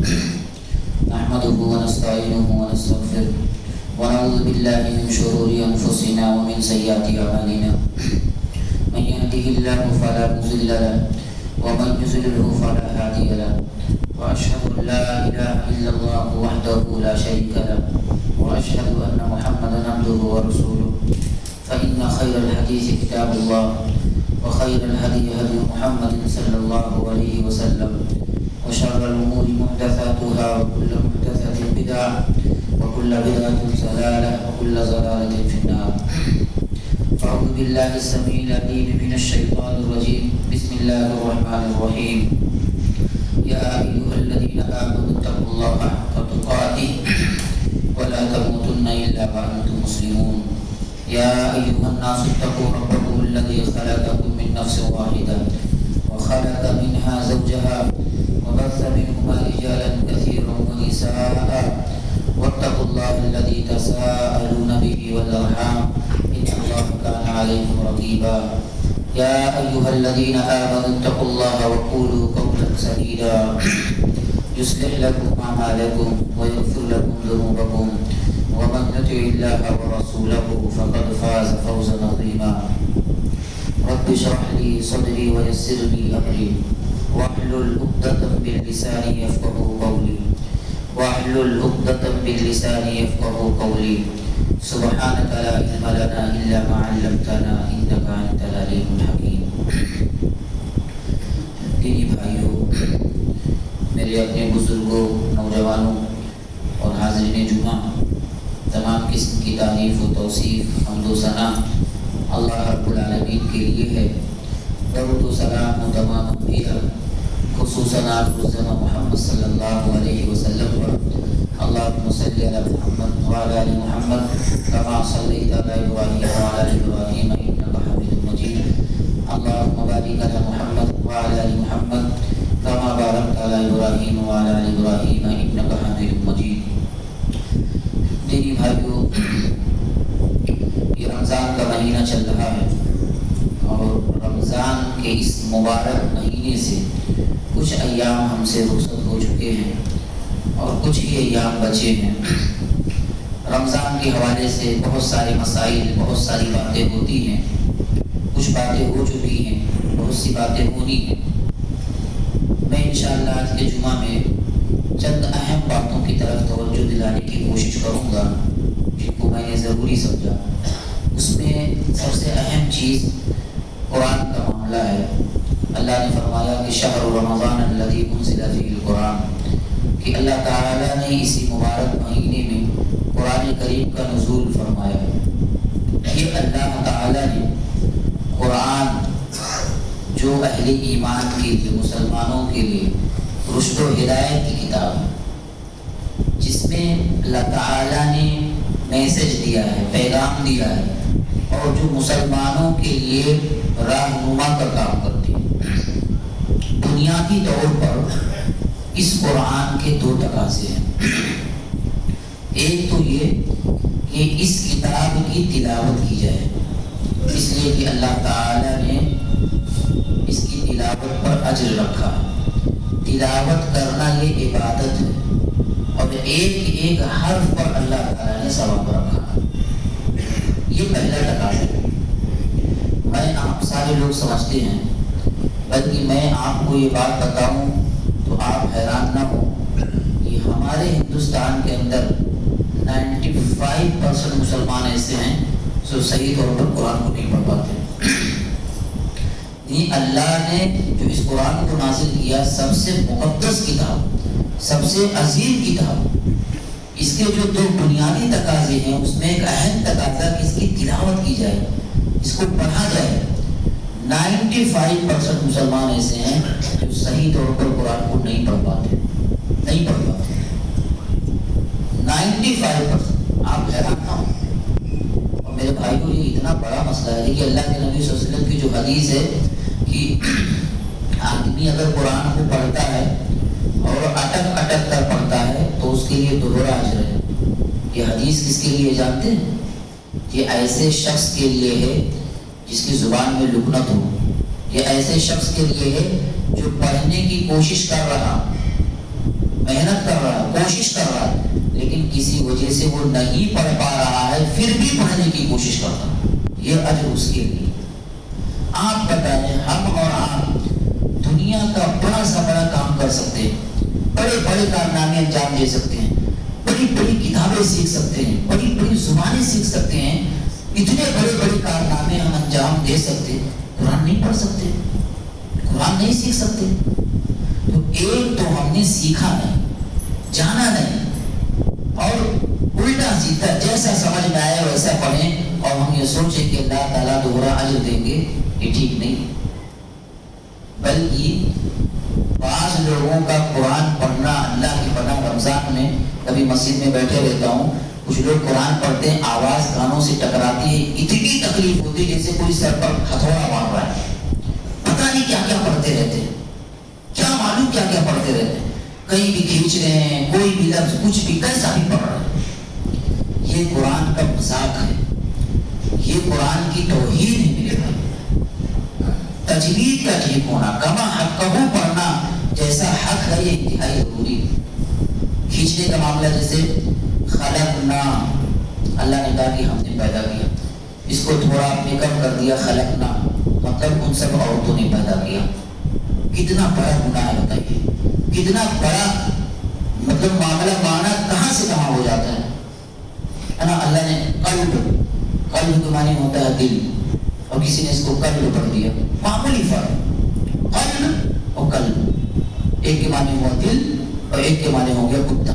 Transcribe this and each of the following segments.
نحمده ونستعينه ونستغفره ونعوذ بالله من شرور أنفسنا ومن سيئات أعمالنا من يهده الله فلا مضل له ومن يضلل فلا هادي له وأشهد أن لا إله إلا الله وحده لا شريك له وأشهد أن محمدا عبده ورسوله فإن خير الحديث كتاب الله وخير الهدي هدي محمد صلى الله عليه وسلم وشر الأمور محدثاتها وكل محدثة بدعة وكل بدعة ضلالة وكل ضلالة في النار. أعوذ بالله السميع العليم من الشيطان الرجيم. بسم الله الرحمن الرحيم. يا أيها الذين آمنوا اتقوا الله حق تقاته ولا تموتن إلا وأنتم مسلمون. يا أيها الناس اتقوا ربكم الذي خلقكم من نفس واحدة وخلق منها زوجها وبث منهما رجالا كثيرا ونساء واتقوا الله الذي تساءلون به والأرحام إن الله كان عليكم رقيبا. يا أيها الذين آمنوا اتقوا الله وقولوا قولا سديدا يصلح لكم أعمالكم ويغفر لكم ذنوبكم ومن يطع الله ورسوله فقد فاز فوزا عظيما. رب اشرح لي صدري ويسر لي أمري واحلل عقدة من لساني يفقهوا قولي قولي سبحانك لا علم لنا إلا ما علمتنا إنك أنت العليم الحكيم. دینی بھائیوں، میرے اپنے بزرگوں، نوجوانوں اور حاضرین جمعہ، تمام قسم کی تعریف و توصیف، حمد و ثنا اللہ رب العالمین کے لیے ہے. درود و سلام و تمام انبیاء، خصوصاً آخر محمد صلی اللہ علیہ وسلم پر اللہم صلی علی محمد وعلی آل محمد کما صلیت علی ابراہیم وعلی آل ابراہیم انک حمید مجید. اللہم بارک علی محمد وعلی آل محمد کما بارکت علی ابراہیم وعلی آل ابراہیم انک حمید مجید. دینی بھائیوں، یہ رمضان کا مہینہ چل رہا ہے اور رمضان کے اس مبارک مہینے سے کچھ ایام ہم سے رخصت ہو چکے ہیں اور کچھ ہی ایام بچے ہیں. رمضان کے حوالے سے بہت سارے مسائل، بہت ساری باتیں ہوتی ہیں. کچھ باتیں ہو چکی ہیں، بہت سی باتیں ہونی ہیں. میں انشاءاللہ آج کے جمعہ میں چند اہم باتوں کی طرف توجہ دلانے کی کوشش کروں گا جن کو میں نے ضروری سمجھا. اس میں سب سے اہم چیز قرآن کا معاملہ ہے. اللہ نے فرمایا کہ شہر رمضان الذی انزل فیہ القرآن، کہ اللہ تعالیٰ نے اسی مبارک مہینے میں قرآن کریم کا نزول فرمایا. یہ اللہ تعالیٰ نے قرآن جو اہل ایمان کے لیے، مسلمانوں کے لیے رشد و ہدایت کی کتاب ہے، جس میں اللہ تعالیٰ نے میسج دیا ہے، پیغام دیا ہے، اور جو مسلمانوں کے لیے راہنما کا کام کرتی ہے. بنیادی طور پر اس قرآن کے دو تقاضے ہیں. ایک تو یہ کہ اس کتاب کی تلاوت کی جائے، اس لیے کہ اللہ تعالیٰ نے اس کی تلاوت پر اجر رکھا ہے. تلاوت کرنا یہ عبادت ہے اور ایک ایک حرف پر اللہ تعالیٰ نے ثواب رکھا ہے. یہ پہلا تقاضا ہے. میں آپ سارے لوگ سمجھتے ہیں، بلکہ میں آپ کو یہ بات بتاؤں تو آپ حیران نہ ہوں کہ ہمارے ہندوستان کے اندر 95% مسلمان ایسے ہیں جو صحیح طور پر قرآن کو نہیں پڑھ پاتے. یہ اللہ نے جو اس قرآن کو نازل کیا، سب سے مقدس کتاب، سب سے عظیم کتاب، اس کے جو دو بنیادی تقاضے ہیں اس میں ایک اہم تقاضا کہ اس کی تلاوت کی جائے، اس کو پڑھا جائے. 95% مسلمان ایسے ہیں جو صحیح طور پر قرآن کو نہیں پڑھ پاتے. 95%. آپ حیران نہ ہوں. اور میرے بھائی کو یہ اتنا بڑا مسئلہ ہے کہ اللہ کے نبی صلی اللہ علیہ وسلم کی جو حدیث ہے کہ آدمی اگر قرآن کو پڑھتا ہے اور اٹک کر پڑھتا ہے تو اس کے لیے دوہرا اجر ہے. یہ حدیث کس کے لیے جانتے ہیں؟ یہ ایسے شخص کے لیے ہے جس کی زبان میں لکنت ہو. یہ ایسے شخص کے لیے ہے جو پڑھنے کی کوشش کر رہا محنت کر رہا ہے، کوشش کر رہا ہے، لیکن کسی وجہ سے وہ نہیں پڑھ پا رہا ہے، پھر بھی پڑھنے کی کوشش کرتا ہے، یہ اجر اس کے لیے۔ آپ بتائیں، ہم اور آپ دنیا کا بڑا سے بڑا کام کر سکتے ہیں، بڑے بڑے کارنامے انجام دے سکتے ہیں، بڑی بڑی کتابیں سیکھ سکتے ہیں، بڑی بڑی زبانیں سیکھ سکتے ہیں، اتنے بڑے بڑے کارنامے ہم انجام دے سکتے ہیں، قرآن نہیں پڑھ سکتے، قرآن نہیں سیکھ سکتے۔ تو ایک تو ہم نے سیکھا نہیں، جانا نہیں، اور الٹا سیدھا جیسا سمجھ میں آئے ویسا پڑھیں اور ہم یہ سوچیں کہ اللہ تعالیٰ دوہرا اجر دیں گے، یہ ٹھیک نہیں۔ بلکہ بعض لوگوں کا قرآن پڑھنا، اللہ کی پناہ، رمضان میں کبھی مسجد میں بیٹھے رہتا ہوں، کچھ لوگ قرآن پڑھتے ہیں، آواز کانوں سے ٹکراتی ہے، اتنی تکلیف ہوتی ہے جیسے کوئی سر پر ہتھوڑا مار رہا ہے، پتہ نہیں کیا کیا پڑھتے رہتے ہیں، کیا معلوم کیا کیا پڑھتے رہتے ہیں، کہیں بھی کھینچ رہے ہیں، کوئی بھی لفظ کچھ بھی کیسا بھی پڑھ رہے ہیں۔ یہ قرآن کا مذاق ہے، یہ قرآن کی توہین ہے میرے بھائی۔ تجوید کا ٹھیک ہونا، کما حق کہو پڑھنا جیسا حق ہے، یہ انتہائی ضروری ہے۔ کھینچنے کا معاملہ جیسے خلقنا، اللہ نے کہا کہ ہم نے پیدا کیا، اس کو تھوڑا آپ نے کم کر دیا، خلقنا مطلب ان سب عورتوں نے پیدا کیا، کتنا بڑا گناہ ہے بتائیے، کتنا بڑا مطلب معاملہ، معنی کہاں سے کہاں ہو جاتا ہے نا۔ اللہ نے قلب، قلب کے معنی ہوتا ہے دل، اور کسی نے اس کو قلب پڑھ دیا، معمولی فرق، قلب اور قلب، ایک کے معنی ہوا دل اور ایک کے معنی ہو گیا کتا۔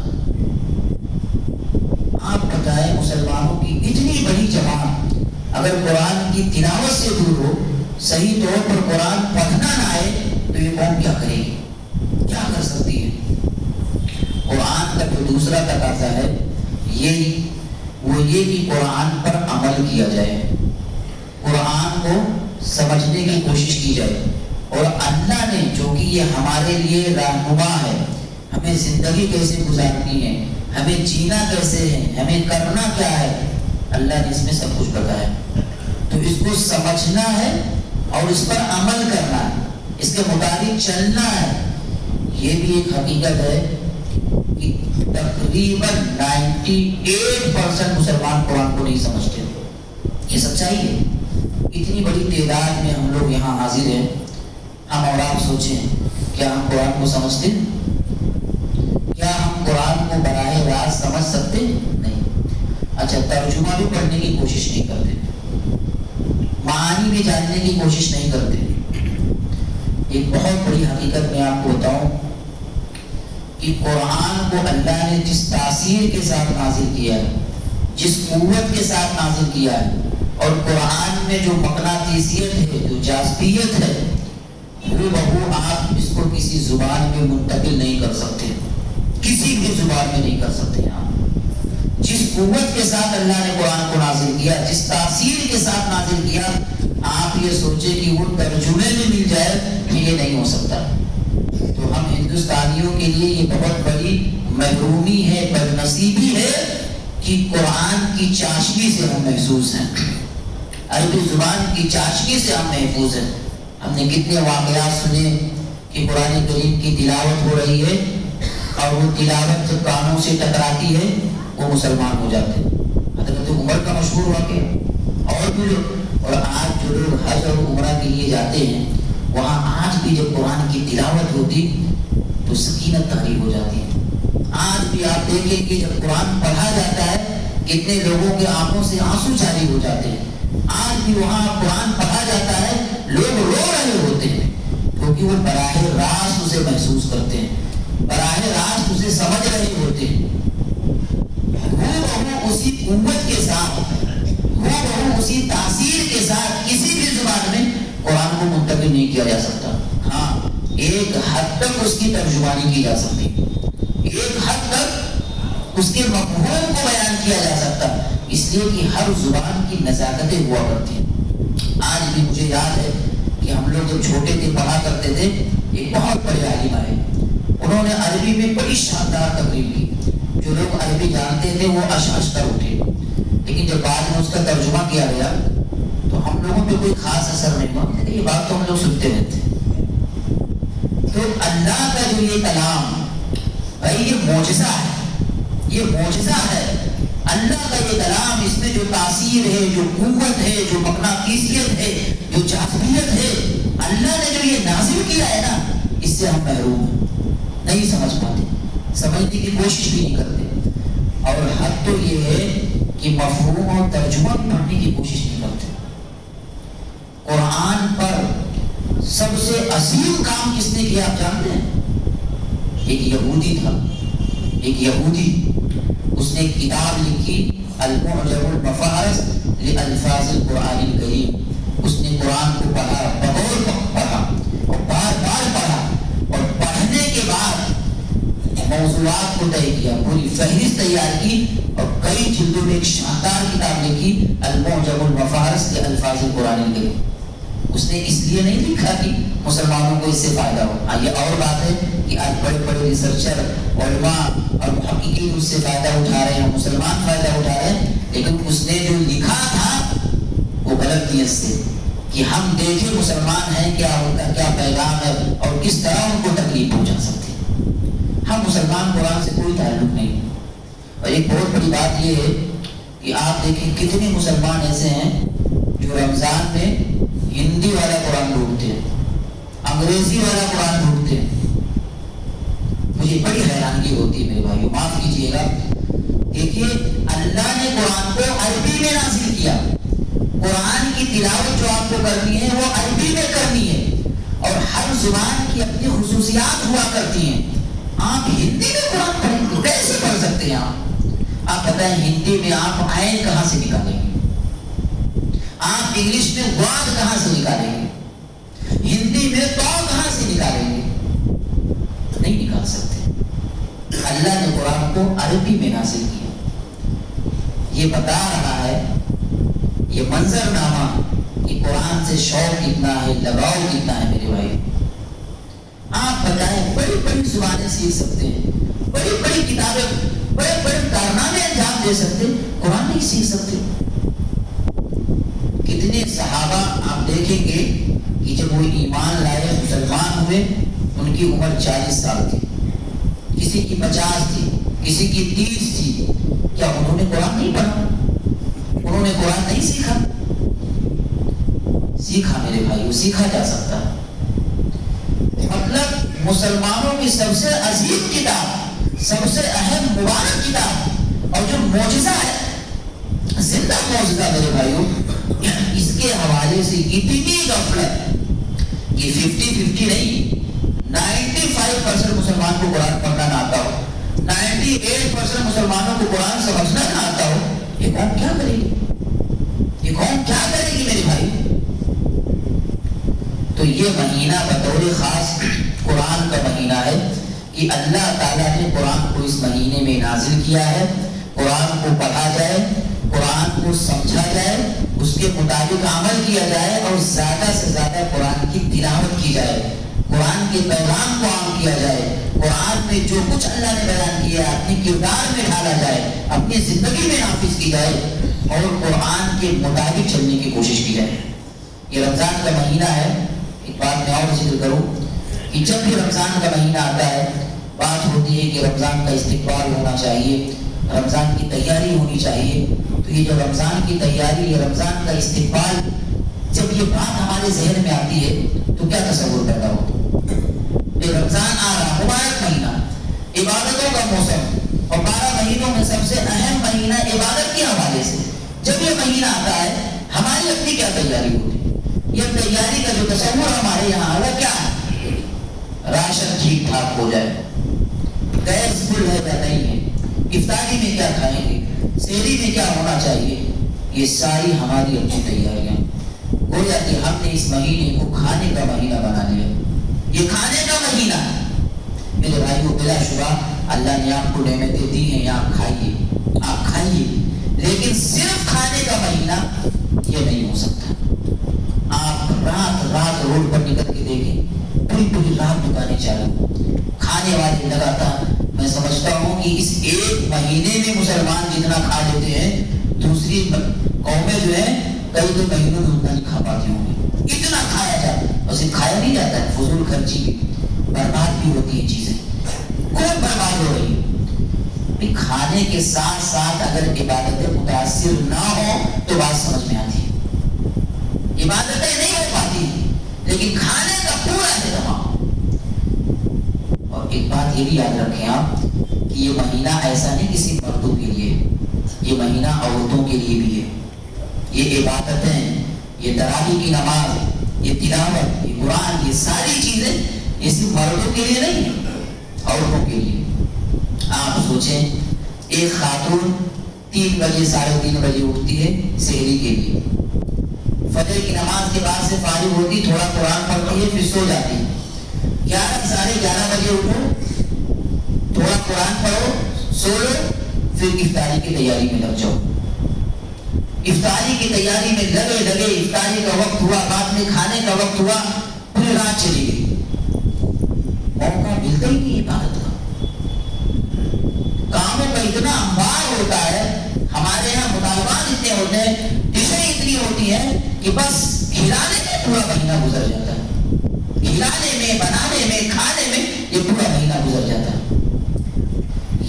آپ بتائیں مسلمانوں کی اتنی بڑی جماعت اگر قرآن کی تلاوت سے دور ہو، صحیح طور پر قرآن پڑھنا نہ آئے، تو یہ قوم کیا کرے گی، کیا کر سکتی ہے؟ قرآن کا جو دوسرا تقاضا ہے وہ یہ کہ قرآن پر عمل کیا جائے، قرآن کو سمجھنے کی کوشش کی جائے، اور اللہ نے جو کہ یہ ہمارے لیے رہنما ہے، ہمیں زندگی کیسے گزارنی ہے، ہمیں جینا کیسے ہے، ہمیں کرنا کیا ہے، اللہ نے اس میں سب کچھ بتایا، تو اس کو سمجھنا ہے اور اس پر عمل کرنا ہے، اس کے مطابق چلنا ہے۔ یہ بھی ایک حقیقت ہے کہ تقریباً 98% مسلمان قرآن کو نہیں سمجھتے، یہ سچائی ہے۔ اتنی بڑی تعداد میں ہم لوگ یہاں حاضر ہیں، ہم اور آپ سوچیں کیا ہم قرآن کو سمجھتے ہیں؟ کیا ہم قرآن کو براہ راست سمجھ سکتے ہیں؟ نہیں۔ اچھا، ترجمہ بھی پڑھنے کی کوشش نہیں کرتے، معانی بھی جاننے کی کوشش نہیں کرتے۔ ایک بہت بڑی حقیقت میں آپ کو بتاؤں کہ قرآن کو اللہ نے جس تاثیر کے ساتھ نازل کیا ہے، جس قوت کے ساتھ نازل کیا ہے، اور قرآن میں جو مقناطیسیت ہے، جو جاذبیت ہے، وہ بہو آپ اس کو کسی زبان میں منتقل نہیں کر سکتے، کسی بھی زبان میں نہیں کر سکتے آپ۔ جس قوت کے ساتھ اللہ نے قرآن کو نازل کیا، جس تاثیر کے ساتھ نازل کیا، آپ یہ سوچیں کہ وہ ترجمے میں مل جائے، یہ نہیں ہو سکتا۔ تو ہم ہندوستانیوں کے لیے یہ بہت بڑی محرومی ہے، بدنصیبی ہے کہ قرآن کی چاشنی سے ہم محسوس ہیں، عربی زبان کی چاشنی سے ہم محفوظ ہیں۔ ہم نے کتنے واقعات سنے کہ قرآن کریم کی تلاوت ہو رہی ہے اور وہ تلاوت جب کانوں سے ٹکراتی ہے وہ مسلمان ہو جاتے ہیں۔ حضرت عمر کا مشہور واقعہ، اور بھی لوگ، اور آج جو لوگ حج اور عمرہ کے لیے جاتے ہیں، وہاں آج بھی جب قرآن کی تلاوت ہوتی تو سکینت طاری ہو جاتی ہے۔ آج بھی آپ دیکھیں کہ جب قرآن پڑھا جاتا ہے، کتنے لوگوں کے آنکھوں سے آنسو جاری ہو جاتے ہیں۔ آج بھی وہاں قرآن پڑھا جاتا ہے، لوگ رو رہے ہوتے ہیں، کیونکہ وہ براہ راست اسے محسوس کرتے ہیں، براہ راست اسے سمجھ رہے ہوتے ہیں۔ وہ اسی قوت کے ساتھ، وہ اسی تاثیر کے ساتھ کسی بھی زبان میں قرآن کو منتقل نہیں کیا جا سکتا۔ ہاں، ایک حد تک اس کی ترجمانی کی جا سکتی، ایک حد تک اس کے مفہوم کو بیان کیا جا سکتا، اس لیے کہ ہر زبان کی نزاکتیں ہوا کرتی ہیں۔ آج بھی مجھے یاد ہے کہ ہم لوگ جب چھوٹے تھے پڑھا کرتے تھے، ایک بہت بڑے عالم آئے، انہوں نے عربی میں بڑی شاندار تقریر کی، جو لوگ عربی جانتے تھے وہ اشعث کر اٹھے، لیکن جب بعد میں اس کا ترجمہ کیا گیا تو ہم لوگوں پہ کوئی خاص اثر نہیں ہوا، یہ بات تو ہم لوگ سنتے رہتے۔ تو اللہ کا جو یہ کلام بھائی یہ معجزہ ہے، یہ معجزہ ہے اللہ کا یہ کلام، اس میں جو تاثیر ہے، جو قوت ہے، جو مقناطیسیت ہے، جو جاذبیت ہے، اللہ نے جو یہ نازل کیا ہے نا، اس سے ہم محروم ہیں، نہیں سمجھ پاتے، سمجھنے کی کوشش بھی نہیں کرتے، اور حد تو یہ ہے کہ مفہوم اور ترجمہ پڑھنے کی کوشش نہیں کرتے۔ قرآن پر سب سے عظیم کام کس نے کیا آپ جانتے ہیں؟ ایک یہودی تھا، ایک یہودی، اس نے کتاب لکھی المعجم المفارس لالفاظ القرآن الکریم۔ اس نے قرآن کو پڑھا، بغور پڑھا اور بار بار پڑھا، اور پڑھنے کے بعد موضوعات کو طے کیا، پوری فہرست تیار کی، اور کئی جلدوں میں ایک شاندار کتاب لکھی المعجم المفارس لالفاظ القرآن الکریم۔ اس نے اس لیے نہیں لکھا کہ مسلمانوں کو اس سے فائدہ ہو، ہاں یہ اور بات ہے کہ آج بڑے بڑے ریسرچر، علماء اور محققین اس سے فائدہ اٹھا رہے ہیں، مسلمان فائدہ اٹھا رہے ہیں، لیکن اس نے جو لکھا تھا وہ غلط نیت سے، کہ ہم دیکھیں مسلمان ہیں کیا، ان کا کیا پیغام ہے اور کس طرح ان کو تکلیف پہنچا سکتے ہیں۔ ہم مسلمان قرآن سے کوئی تعلق نہیں۔ اور ایک بہت بڑی بات یہ ہے کہ آپ دیکھیں کتنے مسلمان ایسے ہیں جو رمضان میں ہندی والا قرآن ڈھونڈتے ہیں، انگریزی والا قرآن ڈھونڈتے ہیں۔ مجھے بڑی حیرانگی ہوتی ہے میرے بھائیو، معاف کیجیے گا۔ دیکھیے اللہ نے قرآن کو عربی میں نازل کیا، قرآن کی تلاوت جو آپ کو کرنی ہے وہ عربی میں کرنی ہے، اور ہر زبان کی اپنی خصوصیات ہوا کرتی ہیں۔ آپ ہندی میں قرآن پڑھیں گے، کیسے پڑھ سکتے ہیں آپ بتائیں؟ ہندی میں آپ عین کہاں سے نکالیں گے؟ آپ انگلش میں واد کہاں سے نکالیں گے؟ ہندی میں تو کہاں سے نکالیں گے؟ نہیں نکال سکتے۔ اللہ نے قرآن کو عربی میں نازل کیا۔ یہ بتا رہا ہے، یہ منظر نامہ، کہ قرآن سے شوق کتنا ہے، لگاؤ کتنا ہے میرے بھائی۔ آپ بتائیں بڑی بڑی زبانیں سیکھ سکتے ہیں، بڑی بڑی کتابیں، بڑے بڑے کارنامے انجام دے سکتے، قرآن نہیں سیکھ سکتے۔ کتنے صحابہ آپ دیکھیں گے کہ جب وہ ایمان لائے، مسلمان ہوئے، ان کی عمر 40 سال تھی، کسی کی 50 تھی، کسی کی 30 تھی۔ کیا انہوں نے قرآن نہیں پڑھا؟ انہوں نے قرآن نہیں سیکھا؟ سیکھا میرے بھائیو، سیکھا جا سکتا ہے۔ مطلب مسلمانوں کی سب سے عظیم کتاب، سب سے اہم مبارک کتاب، اور جو معجزہ ہے، زندہ معجزہ میرے بھائیو، اس کے حوالے سے اتنی غفلت کہ 50-50 نہیں، 95% مسلمان کو قرآن پڑھنا نہ آتا ہو، 98% مسلمانوں کو قرآن سمجھنا نہ آتا ہو، یہ قوم کیا کرے گی؟ یہ قوم کیا کرے گی میرے بھائی؟ تو یہ مہینہ بطور خاص قرآن کا مہینہ ہے کہ اللہ تعالیٰ نے قرآن کو اس مہینے میں نازل کیا ہے۔ قرآن کو پڑھا جائے، قرآن کو سمجھا جائے، اس کے مطابق عمل کیا جائے، اور زیادہ سے زیادہ قرآن کی تلاوت کی جائے، قرآن کے پیغام کو عام کیا جائے، قرآن میں جو کچھ اللہ نے بیان کیا ہے اپنے کردار میں ڈالا جائے، اپنی زندگی میں نافذ کی جائے، اور قرآن کے مطابق چلنے کی کوشش کی جائے۔ یہ رمضان کا مہینہ ہے۔ ایک بات میں اور ذکر کروں کہ جب بھی رمضان کا مہینہ آتا ہے، بات ہوتی ہے کہ رمضان کا استقبال ہونا چاہیے، رمضان کی تیاری ہونی چاہیے۔ تو یہ جو رمضان کی تیاری، یہ رمضان کا استقبال، جب یہ بات ہمارے ذہن میں آتی ہے تو کیا تصور پیدا ہوتا ہے؟ یہ رمضان آ رہا، مبارک مہینہ، عبادتوں کا موسم، اور 12 مہینوں میں سب سے اہم مہینہ عبادت کے حوالے سے جب یہ مہینہ آتا ہے، ہماری اپنی کیا تیاری ہوتی ہے؟ یہ تیاری کا جو تصور ہمارے یہاں ہے کیا ہے؟ راشن ٹھیک ٹھاک ہو جائے، گیس فل ہے یا نہیں ہے، افطاری میں کیا کھائیں گے، سحری میں کیا ہونا چاہیے، یہ ساری ہماری اپنی تیاریاں۔ گویا کہ ہم نے اس مہینے کو کھانے کا مہینہ بنا لیا، یہ کھانے کا مہینہ ہے میرے بھائیو۔ بلا شبہ اللہ نے آپ کو نعمتیں دی ہیں، آپ کھائیے، آپ کھائیے، لیکن صرف کھانے کا مہینہ یہ نہیں ہو سکتا۔ آپ رات روڈ پر نکل کے دیکھیں، پوری رات دکانیں چالو، کھانے والے لگاتار۔ میں سمجھتا ہوں کہ اس ایک مہینے میں مسلمان جتنا کھا لیتے ہیں، دوسری قومیں جو ہیں کئی دو مہینوں میں اتنا نہیں کھا پاتی ہوں گی۔ اتنا کھایا جاتا ہے، اور صرف کھایا نہیں جاتا ہے، فضول خرچی بھی، برباد بھی ہوتی ہیں چیزیں۔ خوب برباد ہو رہی ہے۔ کھانے کے ساتھ ساتھ اگر عبادتیں متاثر نہ ہو تو بات سمجھ میں آتی ہے۔ عبادتیں نہیں ہو پاتی لیکن کھانے کا پورا اہتمام۔ اور ایک بات یہ بھی یاد رکھیں آپ کہ یہ مہینہ ایسا نہیں کسی مردوں کے لیے، یہ مہینہ عورتوں کے لیے بھی ہے۔ یہ عبادتیں، یہ تراویح کی نماز، یہ تلاوت، یہ قرآن، یہ ساری چیزیں یہ صرف مردوں کے لیے نہیں ہے، عورتوں کے لیے۔ آپ سوچیں ایک خاتون 3 بجے 3:30 بجے اٹھتی ہے سحری کے لیے، فجر کی نماز کے بعد سے فارغ ہوتی، تھوڑا قرآن پڑھتی ہے، پھر سو جاتی ہے۔ 11 بجے اٹھو، تھوڑا قرآن پڑھو، سو لو، پھر افطاری کی تیاری میں لگ جاؤ۔ افطاری کی تیاری میں لگے افطاری کا وقت ہوا، بعد میں کھانے کا وقت ہوا، پھر رات چلی گئی۔ موقع ملتا ہی نہیں عبادت کا۔ کاموں کا اتنا انبار ہوتا ہے، ہمارے یہاں مطالبات اتنے ہوتے ہیں، ڈشیں اتنی ہوتی ہیں کہ بس کھلانے میں پورا مہینہ گزر جاتا ہے، کھلانے میں، بنانے میں، کھانے میں یہ پورا مہینہ گزر جاتا ہے۔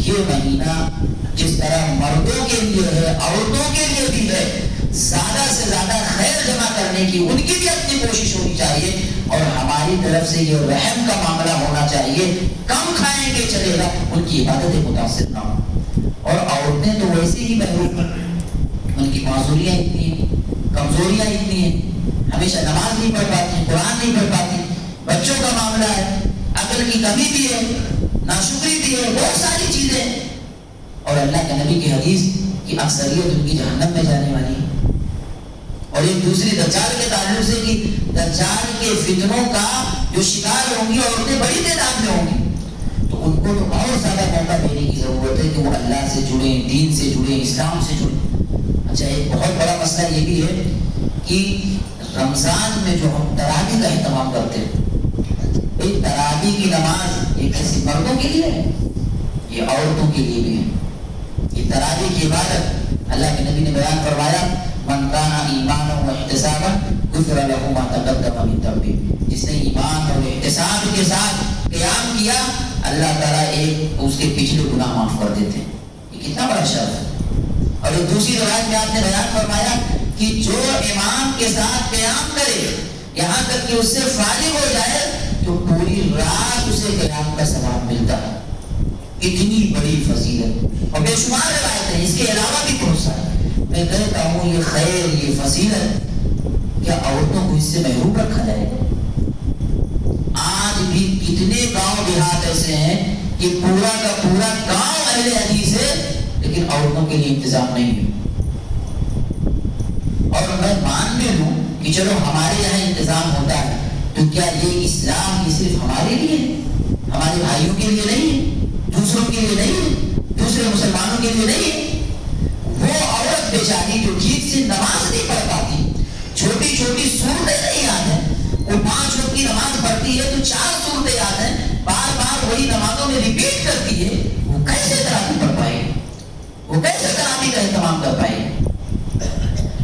یہ مہینہ جس طرح مردوں کے لیے ہے، عورتوں کے لیے بھی ہے، زیادہ سے زیادہ خیر جمع کرنے کی ان کی بھی اپنی کوشش ہونی چاہیے، اور ہماری طرف سے یہ رحم کا معاملہ ہونا چاہیے۔ کم کھائیں گے چلے گا، ان کی عبادتیں متاثر نہ ہوں۔ اور عورتیں تو ویسے ہی محروم ہیں، ان کی معذوریاں اتنی ہیں، کمزوریاں اتنی ہیں، ہمیشہ نماز نہیں پڑھ پاتی، قرآن نہیں پڑھ پاتی، بچوں کا معاملہ ہے، عقل کی کمی بھی ہے، ناشکری بھی ہے، بہت ساری چیزیں۔ اور اللہ کے نبی کی حدیث کی اکثریت ان کی جہنم میں جانے والی ہے۔ اور ایک دوسری دجال کے تعلق سے کہ دجال کے فتنوں کا جو شکار ہوں گی عورتیں بڑی تعداد میں ہوں گی، تو ان کو تو اور زیادہ موقع دینے کی ضرورت ہے کہ وہ اللہ سے جڑیں، دین سے جڑیں، اسلام سے جڑیں۔ اچھا، ایک بہت بڑا مسئلہ یہ بھی ہے کہ رمضان میں جو ہم تراویح کا اہتمام کرتے ہیں، ایک تراویح کی نماز یہ کسی مردوں کے لیے ہے، یہ عورتوں کے لیے بھی ہے۔ یہ تراویح کی عبادت اللہ کے نبی نے بیان فرمایا، من کان ایمانا و احتسابا غفر له ما تقدم من ذنبه، جس نے ایمان اور احتساب کے ساتھ قیام کیا، اللہ تعالیٰ ایک اس کے پچھلے گناہ معاف کر دیتے ہیں۔ یہ کتنا بڑا شرف ہے۔ اور ایک دوسری روایت میں آپ نے بیان فرمایا کہ جو امام کے ساتھ قیام کرے یہاں تک کہ اس سے فارغ ہو جائے تو پوری رات اسے قیام کا ثواب ملتا ہے۔ اتنی بڑی فضیلت اور بے شمار روایتیں ہیں، اس کے علاوہ بھی بہت سارے۔ میں کہتا ہوں یہ خیر، یہ فضیلت کیا عورتوں کو اس سے محروم رکھا جائے گا؟ آج بھی کتنے گاؤں دیہات ایسے ہیں کہ پورا کا پورا گاؤں اہل حدیث ہے لیکن عورتوں کے لیے انتظام نہیں ہے۔ اور میں مان بھی لوں کہ چلو ہمارے یہاں انتظام ہوتا ہے، تو کیا یہ اسلام کی صرف ہمارے لیے ہے، ہمارے بھائیوں کے لیے نہیں ہے، دوسروں کے لیے نہیں ہے، دوسرے مسلمانوں کے لیے نہیں ہے؟ وہ عورت بیچاری جو ٹھیک سے نماز نہیں پڑھ پاتی، چھوٹی چھوٹی صورتیں نہیں یاد ہیں، وہ 5 وقت کی نماز پڑھتی ہے تو 4 صورتیں یاد ہیں، بار بار وہی نمازوں میں ریپیٹ کرتی ہے، وہ کیسے تراویح پڑھ پائے گی؟ وہ کیسے تراویح کا اہتمام کر پائے گی؟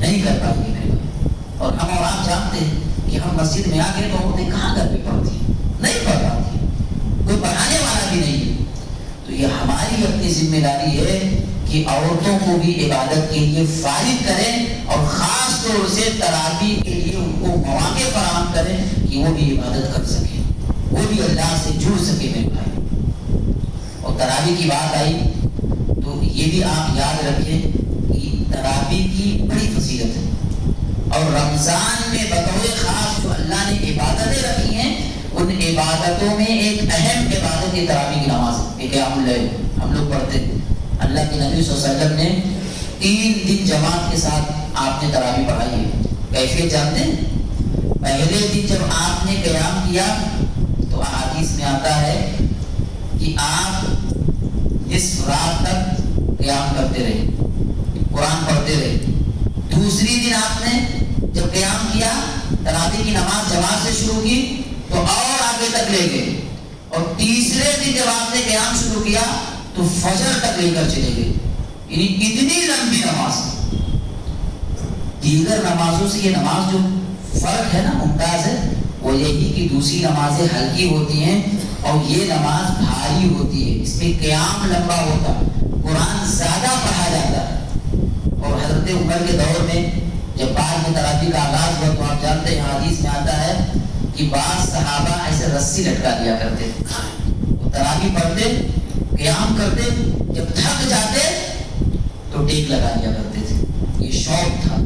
نہیں کر پائے گی میرے بھائی۔ اور ہم اور آپ جانتے ہیں کہ ہم مسجد میں آ گئے تو عورتیں کہاں گھر پہ پڑھتی ہیں؟ نہیں پڑھ پاتی، کوئی پڑھانے والا بھی نہیں ہے۔ تو یہ ہماری اپنی ذمہ داری ہے کہ عورتوں کو بھی عبادت کے لیے فارغ کریں، اور خاص طور سے تراویح کے لیے ان کو مواقع فراہم کریں کہ وہ بھی عبادت کر سکیں، وہ بھی اللہ سے جڑ سکے میرے بھائی۔ اور تراویح کی بات آئی تو یہ بھی آپ یاد رکھیں کہ تراویح کی بڑی فضیلت ہے، اور رمضان میں بطور خاص جو اللہ نے عبادتیں رکھی ہیں ان عبادتوں میں ایک اہم عبادت ہے تراویح کی نماز، کہ قیام اللیل ہم لوگ پڑھتے ہیں۔ اللہ کے نبی صلی اللہ علیہ وسلم نے 3 دن جماعت کے ساتھ آپ نے تراویح پڑھائی ہے۔ کیفیت جانتے ہیں؟ پہلے دن جب آپ نے قیام کیا تو احادیث میں آتا ہے کہ آپ نصف رات تک قیام کرتے رہے، قرآن پڑھتے رہے۔ دوسری دن آپ نے جب قیام کیا، تراویح کی نماز جماعت سے شروع کی تو اور آگے تک لے گئے، اور تیسرے دن جب آپ نے قیام شروع کیا تو فجر تک لے کر چلے گئے۔ یعنی اتنی لمبی نماز۔ دیگر نمازوں سے یہ نماز جو فرق ہے نا، ممتاز ہے، وہ یہی کہ دوسری نمازیں ہلکی ہوتی ہیں اور یہ نماز بھاری ہوتی ہے، اس میں قیام لمبا ہوتا، قرآن زیادہ پڑھا جاتا ہے۔ اور حضرت عمر کے دور میں جب بعد میں تراویح کا آغاز ہوا تو آپ جانتے ہیں حدیث میں آتا ہے کہ بعض صحابہ ایسے رسی لٹکا دیا کرتے تھے، تراویح پڑھتے، قیام کرتے، جب تھک جاتے تو ٹیک لگا دیا کرتے تھے۔ یہ شوق تھا،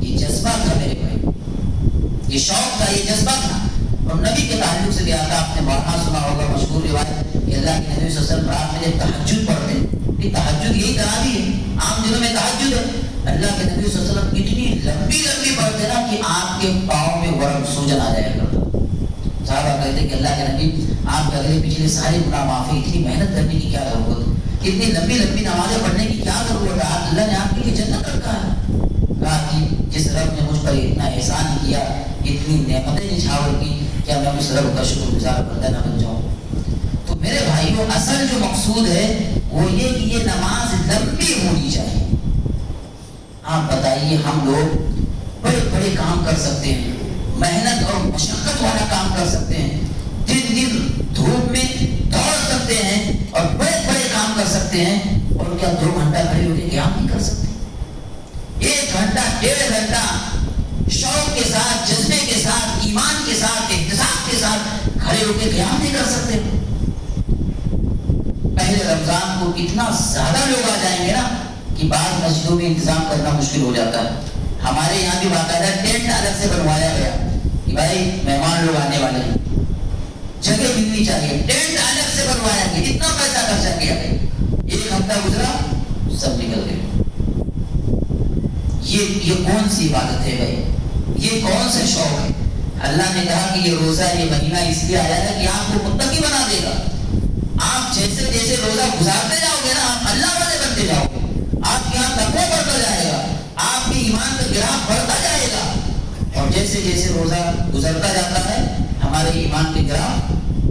یہ جذبہ تھا میرے بھائی، یہ شوق تھا، یہ جذبہ تھا۔ اور نبی کے تعلق سے بھی آتا، آپ نے بارہا سنا ہوگا مشہور روایت کہ اللہ کے نبی صلی اللہ علیہ وسلم رات میں جب تہجد پڑھتے ہیں، کہ تہجد یہی تراویح ہے، عام دنوں میں تہجد ہے، اللہ کے نبی صلی اللہ علیہ وسلم اتنی لمبی لمبی پڑھتے نا کہ آپ کے پاؤں میں ورم سوجن آ جایا کرتا۔ صحابہ کہتے کہ اللہ کے نبی آپ کے اگلے پچھلے سارے گناہ معاف ہے، اتنی محنت کرنے کی کیا ضرورت ہے، اتنی لمبی لمبی نمازیں پڑھنے کی کیا ضرورت ہے، اللہ نے آپ کے لیے جنت رکھا ہے۔ کہا کہ جس رب نے مجھ پر اتنا احسان کیا، اتنی نعمتیں نچھاور کی، کیا میں اس رب کا شکر گزار بندہ نہ بن جاؤں؟ تو میرے بھائیوں، اصل جو مقصود ہے وہ یہ کہ یہ نماز لمبی ہونی چاہیے۔ آپ بتائیے، ہم لوگ بڑے بڑے کام کر سکتے ہیں، محنت اور مشقت والا کام کر سکتے ہیں، دن دن دھوپ میں دوڑ سکتے ہیں اور بڑے بڑے کام کر سکتے ہیں، اور کیا 2 گھنٹہ کھڑے ہو کے قیام نہیں کر سکتے؟ 1 گھنٹہ 1.5 گھنٹہ شوق کے ساتھ، جذبے کے ساتھ، ایمان کے ساتھ، احتساب کے ساتھ کھڑے ہو کے قیام نہیں کر سکتے؟ پہلے رمضان کو اتنا زیادہ لوگ آ جائیں گے نا کہ بعض مسجدوں میں انتظام کرنا مشکل ہو جاتا ہے۔ ہمارے یہاں بھی باقاعدہ ٹینٹ الگ سے بنوایا گیا کہ بھائی مہمان لوگ آنے والے ہیں، جگہ ملنی چاہیے، ٹینٹ الگ سے بنوایا گیا، اتنا پیسہ خرچہ کیا گیا، 1 ہفتہ گزرا سب نکل گئے۔ یہ کون سی عبادت ہے بھائی؟ یہ کون سے شوق ہے؟ اللہ نے کہا کہ یہ روزہ، یہ مہینہ اس لیے آیا ہے کہ آپ کو متقی بنا دے گا۔ آپ جیسے جیسے روزہ گزارتے جاؤ گے نا، آپ اللہ والے بنتے جاؤ گے، آپ کے یہاں تقویٰ بڑھتا جائے گا، آپ کے ایمان کا گراف بڑھتا جائے گا۔ اور جیسے جیسے روزہ گزرتا جاتا ہے، ہمارے ایمان کے گراف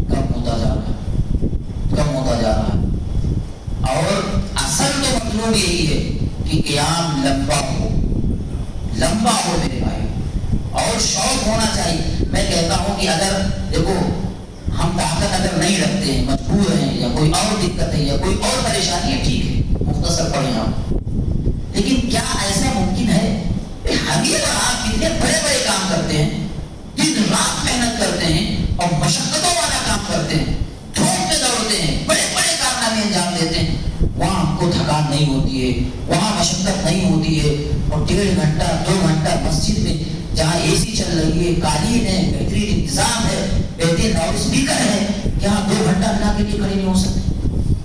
کم ہوتا جا رہا ہے، کم ہوتا جا رہا ہے۔ اور اصل تو مطلوب یہی ہے کہ قیام لمبا ہو، لمبا ہو میرے بھائی، اور شوق ہونا چاہیے۔ میں کہتا ہوں کہ اگر دیکھو ہم طاقت اگر نہیں رکھتے ہیں، مجبور ہیں، یا کوئی اور دقت ہے یا کوئی اور پریشانی ہے، ٹھیک ہے مختصر پڑھیں آپ، لیکن کیا ایسا ممکن ہے کہ ہم یہ آپ کتنے بڑے بڑے کام کرتے ہیں، دن رات محنت کرتے ہیں اور مشقتوں والا کام کرتے ہیں، دھوپ میں دوڑتے ہیں، بڑے بڑے کارنامے انجام دیتے ہیں، وہاں ہم کو تھکان نہیں ہوتی ہے، وہاں مشقت نہیں ہوتی ہے، اور 1.5 گھنٹہ 2 گھنٹہ مسجد میں جہاں اے سی چل رہی ہے، قالین ہے، بہترین انتظام ہے، بہترین لاؤڈ اسپیکر ہے، یہاں 2 گھنٹہ اللہ کے لیے کھڑے نہیں ہو سکتے؟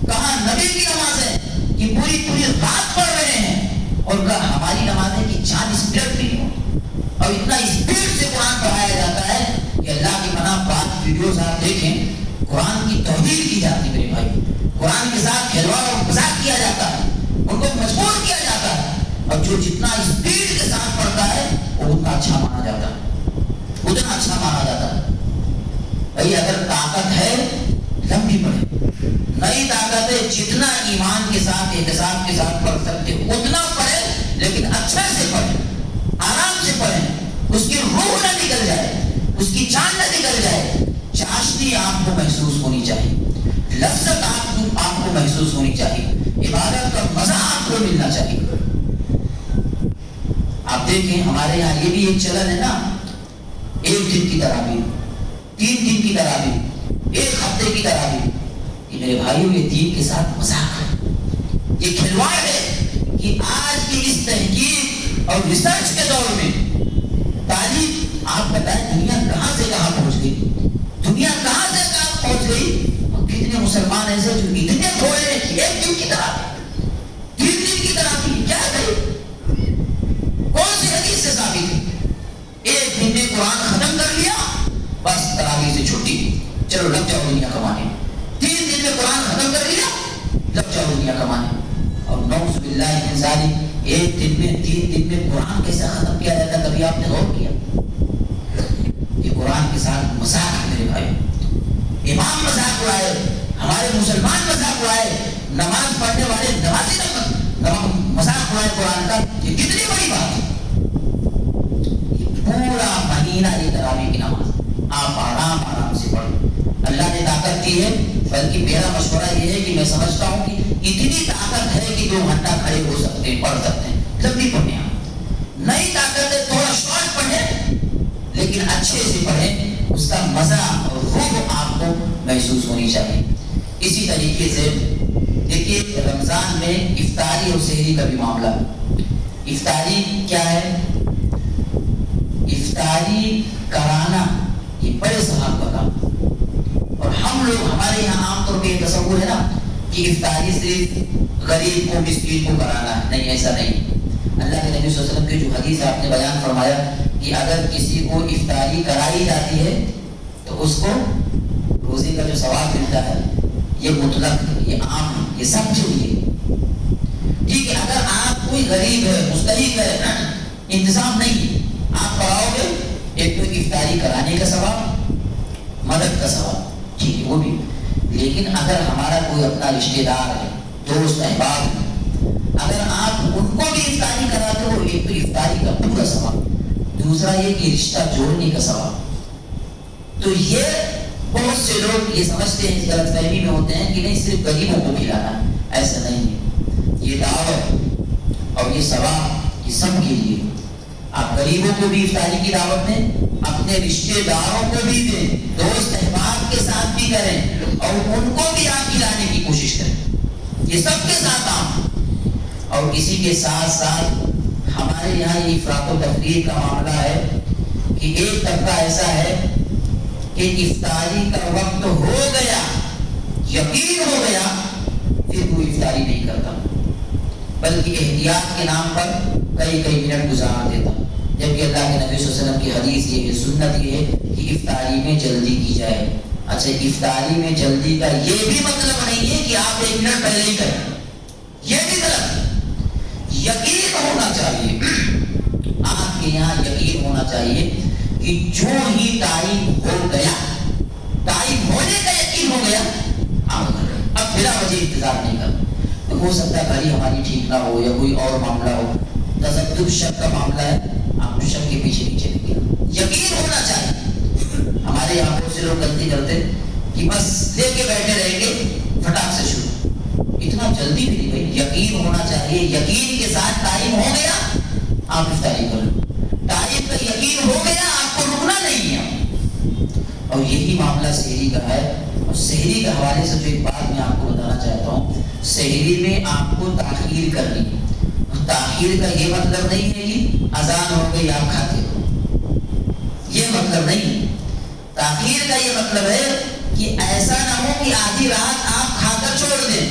کہاں نبی کی نماز ہے کہ پوری رات پڑھ رہے ہیں، اور کہاں ہماری نماز ہے کہ 40 منٹ بھی نہیں ہو، اور اتنا اسپیڈ سے قرآن پڑھایا جاتا ہے کہ اللہ کی پناہ بات ویڈیوز آپ دیکھیں، قرآن کی توہین کی جاتی ہے میرے بھائی، قرآن کے ساتھ کھلواڑ اور مذاق کیا جاتا ہے، ان کو مجبور کیا جاتا ہے، اور جو جتنا اسپیڈ کے ساتھ پڑھتا ہے وہ اتنا اچھا مانا جاتا ہے، اتنا اچھا مانا جاتا ہے۔ بھائی اگر طاقت ہے لمبی پڑھے، نئی طاقت ہے جتنا ایمان کے ساتھ احتساب کے ساتھ پڑھ سکتے اتنا پڑھے، لیکن اچھے سے پڑھیں، آرام سے پڑھیں، اس کی روح نہ نکل جائے، اس کی جان نہ نکل جائے، چاشنی آپ کو محسوس ہونی چاہیے، لذت آپ کو محسوس ہونی چاہیے، عبادت کا مزہ آپ کو ملنا چاہیے۔ آپ دیکھیں ہمارے یہاں یہ بھی ایک چلن ہے نا، 1 دن کی تراویح، 3 دن کی تراویح، 1 ہفتے کی تراویح۔ کہ میرے بھائیوں یہ دین کے ساتھ مذاق ہے، یہ کھلواڑ ہے کہ آج کی اس تحقیق اور ریسرچ کے دور میں تعلیم، آپ بتائیں دنیا کہاں سے کہاں پہنچ گئی، دنیا کہاں سے کہاں پہنچ گئی، اور کتنے مسلمان ایسے جو اتنے تھوڑے ہیں کہ 1 دن کی تراویح، 3 دن کی تراویح کیا ہے؟ کون سی حدیث سے ثابت ہے؟ 1 دن میں قرآن ختم کر لیا، بس تراویح سے چھٹی، چلو لگ جاؤ دنیا کمانے، 3 دن میں قرآن ختم کر لیا، لگ جاؤ دنیا کمانے۔ اور نعوذ باللہ من ذالک، 1 دن میں 3 دن میں قرآن کیسے ختم کیا جاتا ہے؟ کبھی آپ نے غور کیا؟ یہ قرآن کے ساتھ مذاق ہے میرے بھائی، امام مذاق اڑائے، ہمارے مسلمان مذاق اڑائے، نماز پڑھنے والے نمازی مذاق اڑائے قرآن کا، یہ کتنی بڑی بات ہے۔ پورا مہینہ یہ تراویح کی نماز آپ آرام سے پڑھیں، اللہ نے طاقت دی ہے، بلکہ میرا مشورہ یہ ہے کہ میں سمجھتا ہوں کہ اتنی طاقت ہے کہ 2 گھنٹہ کھڑے ہو سکتے ہیں، پڑھ سکتے ہیں، جلدی پڑھیں آپ۔ نئی طاقت ہے، تھوڑا شارٹ پڑھیں لیکن اچھے سے پڑھیں، اس کا مزہ اور روح آپ کو محسوس ہونی چاہیے۔ اسی طریقے سے دیکھیے رمضان میں افطاری اور سحری کا بھی معاملہ ہے۔ افطاری کیا ہے؟ افطاری کرانا یہ بڑے ثواب کا کام، اور ہم لوگ ہمارے یہاں عام طور پہ یہ تصور ہے نا کہ افطاری صرف غریب کو مسکین کو کرانا ہے، نہیں ایسا نہیں۔ اللہ کے نبی صلی اللہ علیہ وسلم کی جو حدیث آپ نے بیان فرمایا کہ اگر کسی کو افطاری کرائی جاتی ہے تو اس کو روزے کا جو ثواب ملتا ہے یہ مطلق ہے، یہ عام ہے، یہ سب کے لیے ٹھیک ہے۔ اگر آپ کوئی غریب ہے، مستحق ہے، انتظام نہیں، آپ کراؤ گے، ایک تو افطاری کرانے کا ثواب، مدد کا ثواب، ٹھیک ہے وہ بھی۔ لیکن اگر ہمارا کوئی اپنا رشتہ دار ہے، دوست احباب ہے، اگر آپ ان کو بھی افطاری کراتے ہو، ایک تو افطاری کا پورا ثواب، دوسرا یہ کہ رشتہ جوڑنے کا ثواب۔ تو یہ بہت سے لوگ یہ سمجھتے ہیں، غلط فہمی میں ہوتے ہیں کہ نہیں صرف غریبوں کو کھلانا ہے، ایسا نہیں ہے۔ یہ دعوت اور یہ ثواب یہ سب کے لیے، آپ غریبوں کو بھی افطاری کی دعوت دیں، اپنے رشتے داروں کو بھی دیں، دوست احباب کے ساتھ بھی کریں، اور ان کو بھی آپ کھلانے کی کوشش کریں، یہ سب کے ساتھ آپ۔ اور اسی کے ساتھ ساتھ ہمارے یہاں یہ افراط و تفریح کا معاملہ ہے کہ ایک طبقہ ایسا ہے کہ افطاری کا وقت ہو گیا، یقین ہو گیا، پھر کوئی افطاری نہیں کرتا، بلکہ احتیاط کے نام پر کئی منٹ گزار دیتا، جبکہ اللہ کے نبی صلی اللہ علیہ وسلم کی حدیث یہ ہے، سنت یہ ہے کہ افطاری میں جلدی کی جائے۔ اچھا، افطاری میں جلدی کا یہ بھی مطلب نہیں ہے کہ آپ 1 منٹ پہلے ہی کریں، یہ بھی غلط۔ یقین ہونا چاہیے، آپ کے یہاں یقین ہونا چاہیے کہ جو ہی ٹائم ہو گیا، ٹائم ہونے کا یقین ہو گیا، اب بلا وجہ انتظار نہیں کرنا۔ تو ہو سکتا ہے گھڑی ہماری ٹھیک نہ ہو یا کوئی اور معاملہ ہو، تذبذب شک کا معاملہ ہے، آپ شک کے پیچھے نہیں چلیں گے، یقین ہونا چاہیے۔ ہمارے یہاں بہت سے لوگ غلطی کرتے کہ بس لے کے بیٹھے رہیں گے، فٹاک سے شروع، اتنا جلدی بھی نہیں بھائی، یقین ہونا چاہیے، یقین کے ساتھ ٹائم ہو گیا آپ افطاری کر لو، ٹائم کا یقین ہو گیا، آپ کو رکنا نہیں ہے۔ اور یہی معاملہ سحری کا ہے، اور سحری کے حوالے سے جو ایک بات میں آپ کو بتانا چاہتا ہوں، سحری میں آپ کو تاخیر کرنی ہے۔ تاخیر کا یہ مطلب نہیں ہے کہ اذان ہو گئی آپ کھاتے ہو، یہ مطلب نہیں۔ تاخیر کا یہ مطلب ہے کہ ایسا نہ ہو کہ آدھی رات آپ کھا کر چھوڑ دیں۔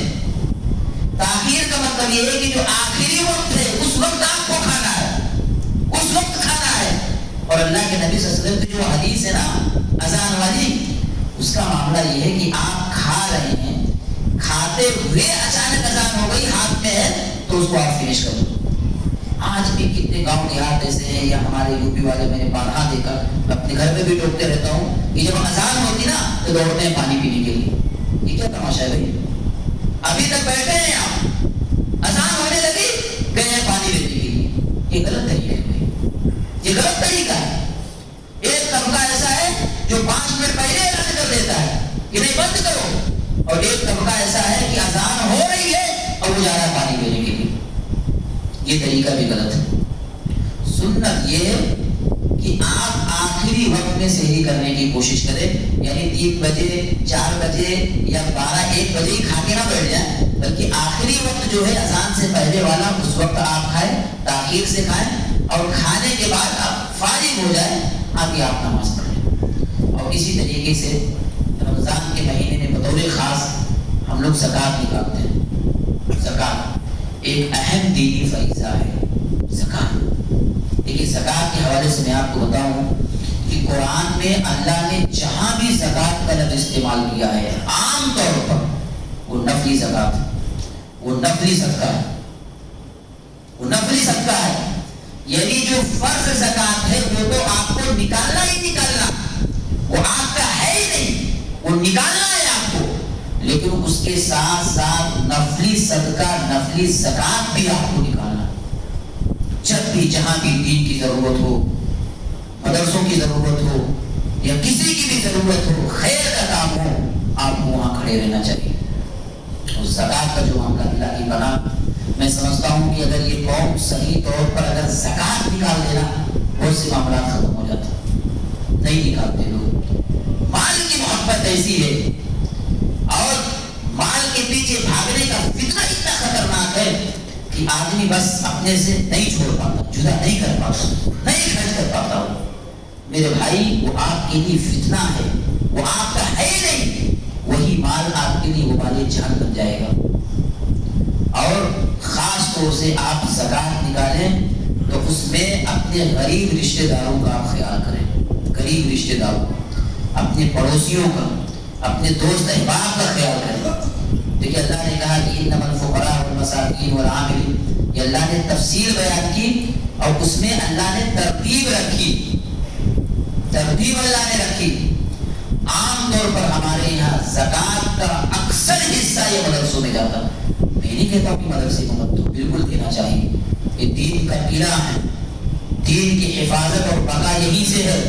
تاخیر کا مطلب یہ ہے کہ جو آخری وقت ہے اس وقت آپ کو کھانا ہے، اس وقت کھانا ہے۔ اور اللہ کے نبی صلی اللہ علیہ وسلم کی جو حدیث ہے نا اذان والی، اس کا معاملہ یہ ہے کہ آپ کھا رہے ہیں، کھاتے ہوئے اچانک اذان ہو گئی، ہاتھ میں ہے تو اس کو آپ فنش کر دو۔ آج بھی کتنے گاؤں دیہات ایسے ہیں، یا ہمارے یو پی والے میں نے بارہا دیکھا، اپنے گھر میں بھی ٹوکتے رہتا ہوں کہ جب اذان ہوتی نا تو دوڑتے ہیں پانی پینے کے لیے۔ یہ کیا تماشا ہے بھائی؟ ابھی تک بیٹھے ہیں آپ، اذان ہونے لگی گئے ہیں پانی لینے کے لیے، یہ غلط طریقہ ہے بھائی، یہ غلط طریقہ ہے۔ ایک طبقہ ایسا ہے جو 5 منٹ پہلے اعلان کر دیتا ہے کہ نہیں بند کرو، اور ایک طبقہ ایسا ہے کہ اذان ہو رہی ہے اور وہ جا رہا ہے پانی پینے کے لیے، یہ طریقہ بھی غلط ہے۔ سنت یہ ہے کہ آپ آخری وقت میں سحری کرنے کی کوشش کریں، یعنی 3 بجے 4 بجے یا 12-1 بجے ہی کھا کے نہ بیٹھ جائیں، بلکہ آخری وقت جو ہے اذان سے پہلے والا اس وقت آپ کھائیں، تاخیر سے کھائیں، اور کھانے کے بعد آپ فارغ ہو جائیں، آگے آپ نماز پڑھیں۔ اور اسی طریقے سے رمضان کے مہینے میں بطور خاص ہم لوگ زکوٰۃ نکالتے ہیں۔ زکوٰۃ ایک اہم دینی فریضہ ہے، زکوٰۃ۔ لیکن زکوٰۃ کے حوالے سے میں آپ کو بتاؤں کہ قرآن میں اللہ نے جہاں بھی زکوٰۃ کا لفظ استعمال کیا ہے، عام طور پر وہ نفلی زکوٰۃ ہے، وہ نفلی صدقہ ہے، وہ نفلی صدقہ ہے، یعنی جو فرض زکوٰۃ ہے وہ تو آپ کو نکالنا ہی نکالنا، وہ آپ کا ہے ہی نہیں، وہ نکالنا ہے آپ کو، لیکن اس کے ساتھ ساتھ نفلی صدقہ، نفلی زکوٰۃ بھی آپ کو نکالنا۔ جب بھی جہاں بھی دین کی ضرورت ہو، مدرسوں کی ضرورت ہو، یا کسی کی بھی ضرورت ہو، خیر کا کام ہو، آپ کو وہاں کھڑے رہنا چاہیے. اور زکوٰۃ کا جو معاملہ اللہ کی پناہ، میں سمجھتا ہوں کہ اگر یہ قوم صحیح طور پر اگر زکوٰۃ نکال دینا بہت سے معاملات ختم ہو جاتے. نہیں نکالتے لوگ. مال کی محبت ایسی ہے اور مال کے پیچھے بھاگنے کا فتنہ اتنا خطرناک ہے کہ آدمی بس اپنے سے نہیں چھوڑ پاتا، جدا نہیں کر پاتا، نہیں خرچ کر پاتا. میرے بھائی وہ آپ کے لیے فتنہ ہے، وہ آپ کا ہے نہیں. وہی مال آپ کے لیے وبال جان بن جائے گا. اور خاص طور سے آپ زکوٰۃ نکالیں تو اس میں اپنے غریب رشتہ داروں کا آپ خیال کریں. غریب رشتہ داروں، اپنے پڑوسیوں کا، اپنے دوست احباب کا خیال کریں. دیکھیے اللہ نے کہا کہ انما الفقراء والمساکین والعاملین، یہ اللہ نے تفصیل بیان کی اور اس میں اللہ نے ترتیب رکھی. ترتیب اللہ نے رکھی. عام طور پر ہمارے یہاں زکوٰۃ کا اکثر حصہ یہ مدرسوں میں جاتا. میں نہیں کہتا ہوں کہ مدرسے کو مت دو، بالکل دینا چاہیے. یہ دین کا قلعہ ہے، دین کی حفاظت اور بقا یہیں سے ہے.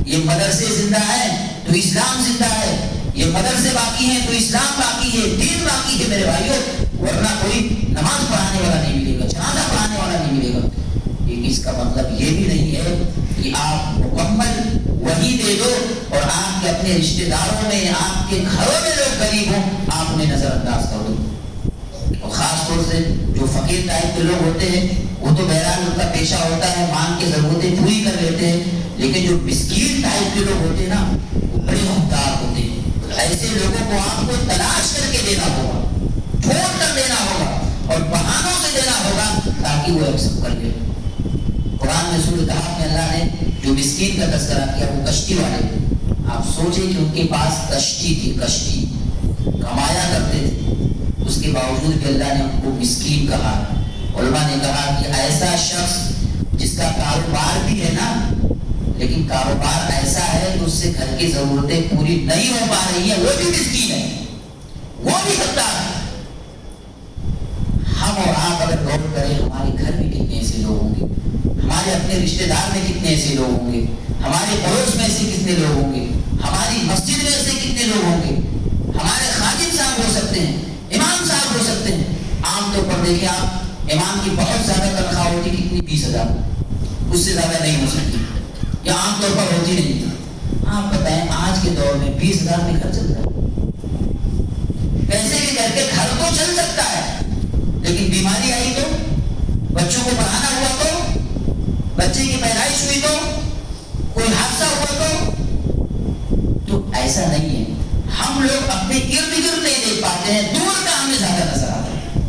یہ مدرسے زندہ ہے تو اسلام زندہ ہے، یہ مدرسے باقی ہیں تو اسلام باقی ہے، دین باقی ہے میرے بھائیوں. ورنہ کوئی نماز پڑھانے والا نہیں ملے گا، جنازہ پڑھانے والا نہیں ملے گا. اس کا مطلب یہ بھی نہیں ہے کہ آپ مکمل وہی دے دو اور آپ کے اپنے رشتہ داروں میں، آپ کے گھروں میں لوگ غریب ہوں، آپ انہیں نظر انداز کر دو. اور خاص طور سے جو فقیر ٹائپ کے لوگ ہوتے ہیں وہ تو بہرحال ان کا پیشہ ہوتا ہے، مانگ کے ضرورتیں پوری کر لیتے ہیں. لیکن جو مسکین ٹائپ کے لوگ ہوتے ہیں نا، وہ بڑے خوددار ہوتے ہیں. ایسے لوگوں کو آپ کو تلاش کر کے دینا ہوگا، ڈھونڈ کر دینا ہوگا اور بہانوں سے دینا ہوگا تاکہ وہ ایکسپٹ کر لے. قرآن میں سورۃ کہف میں اللہ نے جو مسکین کا تذکرہ کیا وہ کشتی والے. آپ سوچیں کہ ان کے پاس کشتی تھی، کشتی کمایا کرتے تھے، اس کے باوجود بھی اللہ نے ان کو مسکین کہا. علماء نے کہا کہ ایسا شخص جس کا کاروبار بھی ہے نا، لیکن کاروبار ایسا ہے کہ اس سے گھر کی ضرورتیں پوری نہیں ہو پا رہی ہیں، وہ بھی مسکین ہے، وہ بھی حقدار ہے. ہم اور آپ اگر غور کریں ہمارے گھر میں کتنے ایسے لوگ ہوں گے، ہمارے اپنے رشتہ دار میں کتنے ایسے لوگ ہوں گے، ہمارے پڑوس میں سے کتنے لوگ ہوں گے، ہماری مسجد میں سے کتنے لوگ ہوں گے. ہمارے خادم صاحب ہو سکتے ہیں، امام صاحب ہو سکتے ہیں. عام طور پر دیکھیں آپ، امام کی بہت زیادہ تنخواہ ہوتی کتنی، 20,000، اس سے زیادہ نہیں ہو سکتی، یا عام طور پر ہوتی نہیں. آپ بتائیں آج کے دور میں 20,000 میں گھر چلتا ہے؟ پیسے کے کر کے گھر تو چل سکتا ہے، لیکن بیماری آئی تو، بچوں کو پڑھانا ہوا تو، بچے کی پیدائش ہوئی تو، کوئی حادثہ ہوا تو ایسا نہیں ہے. ہم لوگ اپنے ارد گرد نہیں دیکھ پاتے ہیں، دور کا ہمیں زیادہ نظر آتا ہے.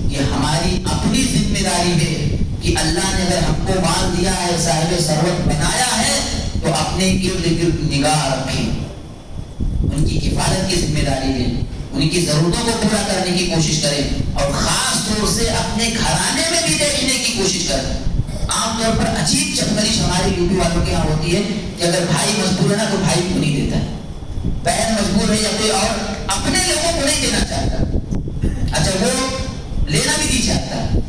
یہ ہماری اپنی ذمہ داری ہے کہ اللہ نے اگر ہم کو مال دیا ہے، صاحب ثروت بنایا ہے، تو اپنے ارد گرد نگاہ رکھیں، ان کی حفاظت کی ذمہ داری لیں، ان کی ضرورتوں کو پورا کرنے کی کوشش کریں، اور خاص طور سے اپنے گھرانے میں بھی دیکھنے کی کوشش کریں. عام طور پر عجیب چپکلیش ہمارے یو پی والوں کے یہاں ہوتی ہے کہ اگر بھائی مجبور ہے نا تو بھائی کو نہیں دیتا ہے، بہن مجبور ہے یا کوئی اور اپنے لوگوں کو نہیں دینا چاہتا، اچھا وہ لینا بھی نہیں چاہتا.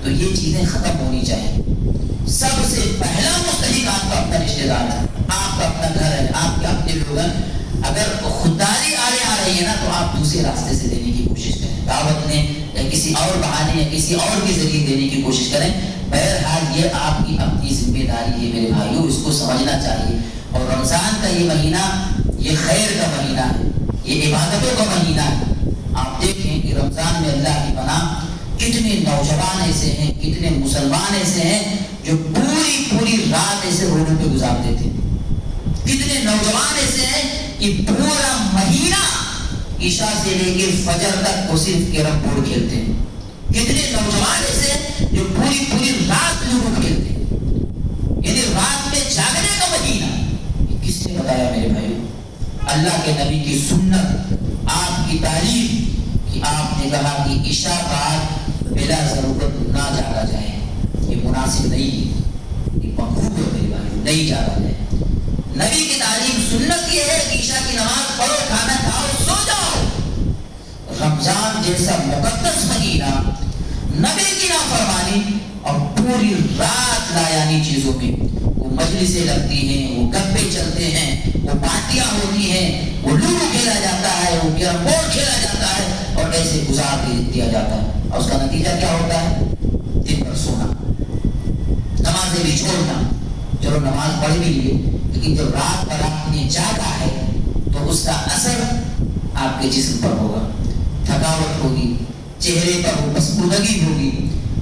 تو یہ چیزیں ختم ہونی چاہیے. سب سے پہلا مستحق آپ کا اپنا رشتہ دار ہے، آپ کا اپنا گھر ہے، آپ کے اپنے لوگ ہیں. اگر خودداری آ رہی ہے نا تو آپ دوسرے راستے سے دینے کی کوشش کریں، دعوت میں یا کسی اور بہانے یا کسی اور کے ذریعے دینے کی کوشش کریں. بہرحال یہ آپ کی اپنی ذمہ داری ہے میرے بھائیوں، اس کو سمجھنا چاہیے. اور رمضان کا یہ مہینہ یہ خیر کا مہینہ ہے، یہ عبادتوں کا مہینہ ہے. آپ دیکھیں کہ رمضان میں اللہ کی پناہ کتنے نوجوان ایسے ہیں، کتنے مسلمان ایسے ہیں جو پوری رات ایسے روڈوں پہ گزارتے تھے. کتنے نوجوان ایسے ہیں کہ پورا مہینہ عشاء سے لے کے فجر تک وہ صرف کیرم بورڈ کھیلتے ہیں. کتنے نوجوان ایسے ہیں جو پوری رات لوڈو کھیلتے ہیں. یعنی رات میں جاگنے کا مہینہ. یہ کس نے بتایا میرے بھائیوں؟ اللہ کے نبی کی سنت، آپ کی تعلیم کہ آپ نے کہا کہ عشاء بعد بلا ضرورت نہ جاگا جائے. یہ مناسب نہیں ہے، یہ مقبول ہے میرے بھائی، نہیں جاگا جائے. نبی کی تعلیم سنت یہ ہے کہ عشاء کی نماز پڑھو، کھانا کھاؤ، سو جاؤ. رمضان جیسا مقدس مہینہ نبی کی نافرمانی اور پوری رات لایانی چیزوں میں وہ مجلسیں لگتی ہیں، وہ گپے چلتے ہیں، وہ پارٹیاں ہوتی ہیں، وہ لوڈو کھیلا جاتا ہے، وہ کیرم بورڈ کھیلا جاتا ہے، اور ایسے گزار دیا جاتا ہے. اور اس کا نتیجہ کیا ہوتا ہے؟ دن بھر سونا، نمازیں بھی چھوڑنا. چلو نماز پڑھ بھی لیے، لیکن جب رات پر آپ نے جاگا ہے تو اس کا اثر آپ کے جسم پر ہوگا. تھکاوٹ ہوگی، چہرے پر وہ پسپردگی ہوگی،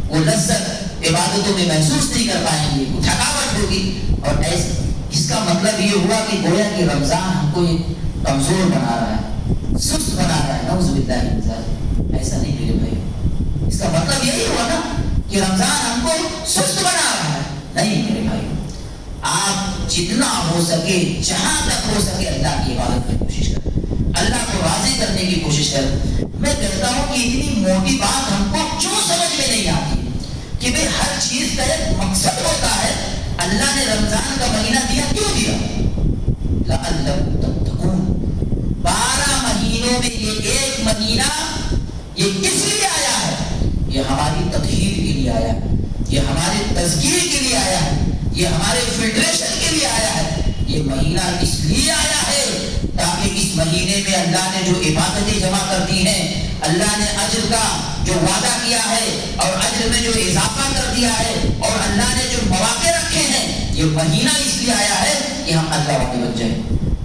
وہ لذت عبادتوں میں محسوس نہیں کر پائیں گے، وہ تھکاوٹ ہوگی. اور ایسا اس کا مطلب یہ ہوا کہ گویا کہ رمضان ہم کو کمزور بنا رہا ہے، سست بنا رہا ہے. نعوذ باللہ من ذالک. ایسا نہیں میرے بھائی، اس کا مطلب یہی ہوا نا کہ رمضان ہم کو سست بنا رہا ہے. نہیں میرے بھائی، آپ جتنا ہو سکے، جہاں تک ہو سکے اللہ کی عبادت کی کوشش کریں، اللہ کو راضی کرنے کی کوشش کریں. میں کہتا ہوں کہ اتنی موٹی بات ہم کو کیوں سمجھ میں نہیں آتی کہ بھئی ہر چیز کا ایک مقصد ہوتا ہے. اللہ نے رمضان کا مہینہ دیا، کیوں دیا؟ لعلکم تتقون. 12 مہینوں میں یہ ایک مہینہ یہ کس لیے آیا ہے؟ یہ ہماری تطہیر کے لیے آیا ہے، یہ ہمارے تزکیے کے لیے آیا ہے، یہ ہمارے فلٹریشن کے لیے آیا ہے. یہ مہینہ اس لیے آیا ہے تاکہ اس مہینے میں اللہ نے جو عبادتیں جمع کر دی ہیں، اللہ نے اجر کا جو وعدہ کیا ہے اور اجر میں جو اضافہ کر دیا ہے، اور اللہ نے جو مواقع رکھے ہیں، یہ مہینہ اس لیے آیا ہے کہ ہم اللہ والے بن جائیں.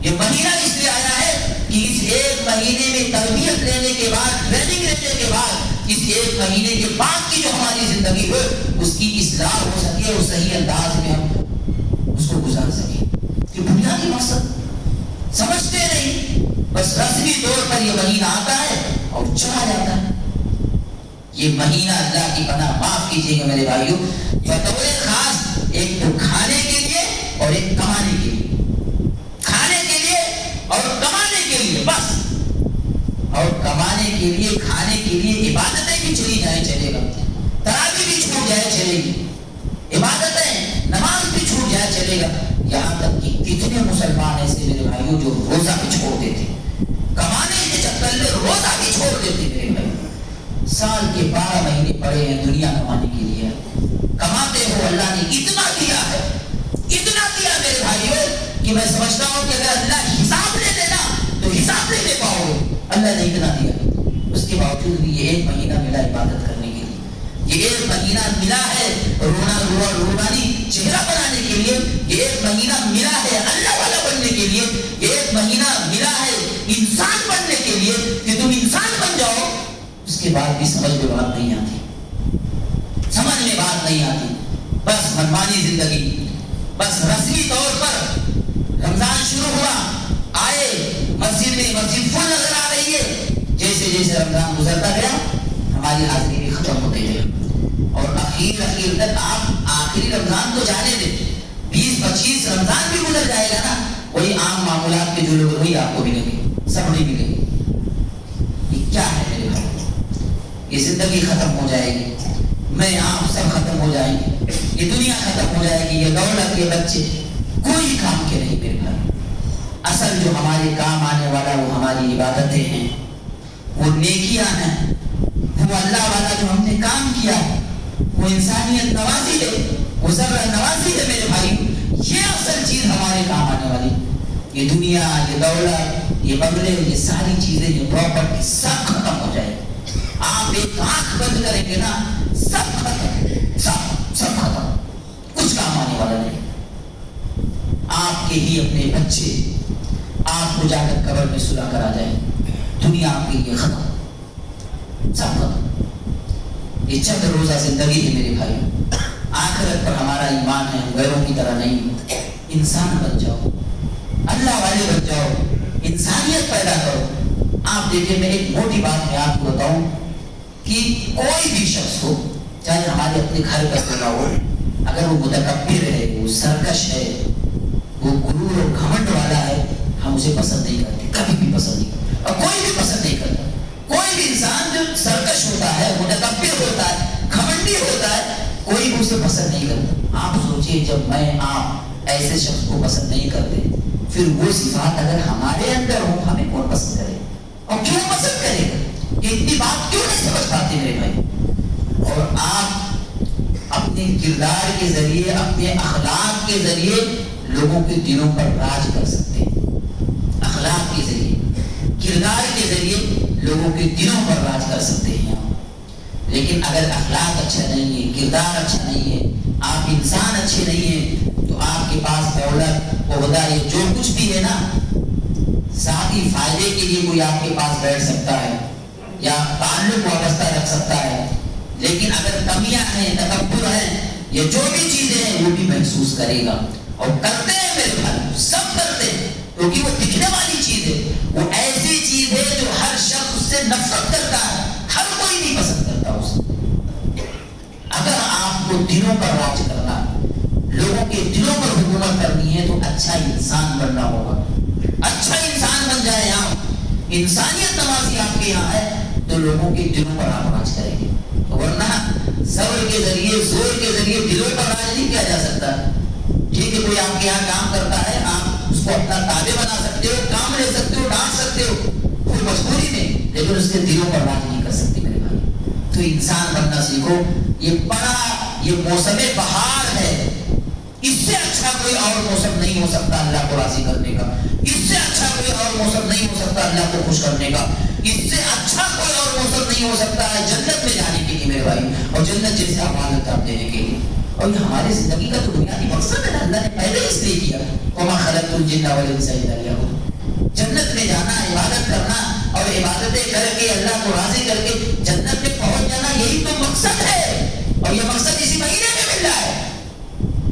یہ مہینہ اس لیے آیا ہے کہ اس ایک مہینے میں تربیت لینے کے بعد، ٹریننگ لینے کے بعد، اس ایک مہینے کے بعد کی جو ہماری زندگی ہو اس کی اصلاح ہو سکے اور صحیح انداز میں ہم اس کو گزار سکیں. یہ بنیادی مقصد سمجھتے نہیں، بس رسمی طور پر یہ مہینہ آتا ہے اور چلا جاتا ہے. یہ مہینہ اللہ کی پناہ، معاف کیجیے گا میرے بھائیوں، بطور خاص ایک تو کھانے کے لیے اور ایک کمانے کے لیے، کھانے کے لیے اور کمانے کے لیے بس. اور کمانے کے لیے، کھانے کے لیے عبادتیں بھی چلی جائیں چلے گا، تراویح بھی چھوٹ جائے چلے گی، عبادتیں نماز بھی چھوٹ جائے چلے گا. یہاں تک کہ کتنے مسلمان ایسے میرے بھائیوں جو روزہ بھی چھوڑ دیتے، کمانے کے چکر میں روزہ بھی چھوڑ دیتے. میرے بھائی سال کے 12 مہینے پڑے ہیں دنیا کمانے کے لیے، کماتے ہو. اللہ نے اتنا دیا ہے، اتنا دیا میرے بھائیوں کہ میں سمجھتا ہوں کہ اگر اللہ حساب لے لینا تو حساب نہیں لے پاؤ گے. اللہ نے اتنا دیا، اس کے باوجود بھی یہ ایک مہینہ ملا عبادت کرنے کے لیے، یہ ایک مہینہ ملا ہے روحانی چہرہ بنانے کے لیے، یہ ایک مہینہ ملا ہے اللہ والا بننے کے لیے، یہ ایک مہینہ ملا ہے انسان بننے کے لیے کہ تم انسان بن جاؤ. اس کے بعد بھی سمجھ میں بات نہیں آتی، سمجھ میں بات نہیں آتی. بس منمانی زندگی، بس رسمی طور پر رمضان شروع ہوا، آئے مسجد میں، مسجد فل نظر آ رہی ہے. جیسے جیسے رمضان گزرتا گیا ہماری حاضری بھی ختم ہوتے گئے، اور اخیر تک آپ آخری رمضان تو جانے دیں، 20-25 رمضان بھی گزر جائے گا نا، وہی عام معاملات کے جو لوگ وہی آپ کو ملیں گے، سب نہیں ملیں گے. یہ کیا ہے میرے بھائی؟ یہ زندگی ختم ہو جائے گی، میں آپ سب ختم ہو جائیں گے، یہ دنیا ختم ہو جائے گی، یہ دولت، یہ بچے کوئی کام کے نہیں میرے بھائی. اصل جو ہمارے کام آنے والا وہ ہماری عبادتیں ہیں، وہ نیکیاں ہیں، وہ اللہ والا جو ہم نے کام کیا، وہ انسانیت نوازی ہے، وہ ذرہ نوازی ہے میرے بھائی. یہ اصل چیز ہمارے کام آنے والی. یہ دنیا، یہ دولت، یہ بنگلے، یہ ساری چیزیں، یہ پراپرٹی سب ختم ہو جائے. آپ ایک آنکھ بند کریں گے نا، سب ختم، سب ختم، کچھ کام آنے والا نہیں. آپ کے ہی اپنے بچے آپ کو جا کر قبر میں سلا کر آ جائیں، دنیا آپ کے لیے ختم، سب ختم. یہ چند روزہ زندگی ہے میرے بھائی. آخرت پر ہمارا ایمان ہے، غیروں کی طرح نہیں. انسان بن جاؤ، اللہ والے بن جاؤ، انسانیت پیدا کرو. آپ دیکھیں، میں ایک موٹی بات میں آپ کو بتاؤں کہ کوئی بھی شخص ہو، چاہے ہمارے اپنے گھر کا کھلا ہو، اگر وہ متکبر ہے، وہ سرکش ہے، وہ غرور اور گھمنڈ والا ہے، ہم اسے پسند نہیں کرتے، کبھی بھی پسند نہیں کرتے، اور کوئی بھی پسند نہیں کرتا. کوئی بھی انسان جو سرکش ہوتا ہے، متکبر ہوتا ہے، گھمنڈی ہوتا ہے، کوئی بھی اسے پسند نہیں کرتا. آپ سوچئے جب میں آپ ایسے شخص کو پسند نہیں کرتے، پھر وہ صفات اگر ہمارے اندر ہوں، ہمیں کون پسند کرے اور کیوں پسند کرے گا؟ اتنی بات کیوں نہیں سمجھ پاتے میرے بھائی؟ اور آپ اپنے اپنے کردار کے ذریعے، اپنے اخلاق کے ذریعے لوگوں کے دلوں پر راج کر سکتے ہیں۔ اخلاق کے ذریعے، کردار کے ذریعے لوگوں کے دلوں پر راج کر سکتے ہیں آپ۔ لیکن اگر اخلاق اچھا نہیں ہے، کردار اچھا نہیں ہے، آپ انسان اچھے نہیں ہیں، تو آپ کے پاس دولت، عہدہ، یہ جو کچھ بھی ہے نا، ذاتی فائدے کے لیے کوئی آپ کے پاس بیٹھ سکتا ہے یا تعلق وابستہ رکھ سکتا ہے، لیکن اگر کمیاں ہیں، تکبر ہے، یہ جو بھی چیزیں ہیں وہ بھی محسوس کرے گا۔ اور کرتے ہیں میرے بھائی، سب کرتے ہیں، کیونکہ وہ دکھنے والی چیز ہے، وہ ایسی چیز ہے جو ہر شخص اس سے نفرت کرتا ہے، ہر کوئی نہیں پسند کرتا اسے۔ اگر آپ کو دلوں پر راج کرنا، لوگوں کے دلوں پر حکومت کرنی ہے، تو اچھا انسان بننا ہوگا۔ اچھا انسان بن جائے آپ، انسانیت نوازی آپ کے یہاں ہے، تو لوگوں کے دلوں پر آپ راج کریں گے۔ ورنہ صبر کے ذریعے، زور کے ذریعے دلوں پر راج نہیں کیا جا سکتا۔ ٹھیک ہے، کوئی آپ کے یہاں کام کرتا ہے، آپ اس کو اپنا تابع بنا سکتے ہو، کام لے سکتے ہو، ڈانٹ سکتے ہو کوئی مجبوری میں، لیکن اس کے دلوں پر راج نہیں کر سکتے میرے بھائی۔ تو انسان بننا سیکھو۔ یہ بڑا، یہ موسم بہار ہے، اس سے اچھا کوئی اور موسم نہیں ہو سکتا اللہ کو راضی کرنے کا، اس سے اچھا کوئی اور موسم نہیں ہو سکتا اللہ کو خوش کرنے کا، اس سے اچھا کوئی اور موسم نہیں ہو سکتا ہے جنت میں جانے کے لیے میرے بھائی، اور جنت جیسے امانت آپ دینے کے لیے۔ اور یہ ہمارے زندگی کا تو بنیادی مقصد ہے، اللہ نے پہلے اس لیے کیا، وما خلقت الجن والانس الا لیعبدون۔ جنت میں جانا، عبادت کرنا، اور عبادتیں کر کے اللہ کو راضی کر کے جنت میں پہنچ جانا، یہی تو مقصد ہے۔ اور یہ مقصد اسی مہینے میں مل رہا ہے۔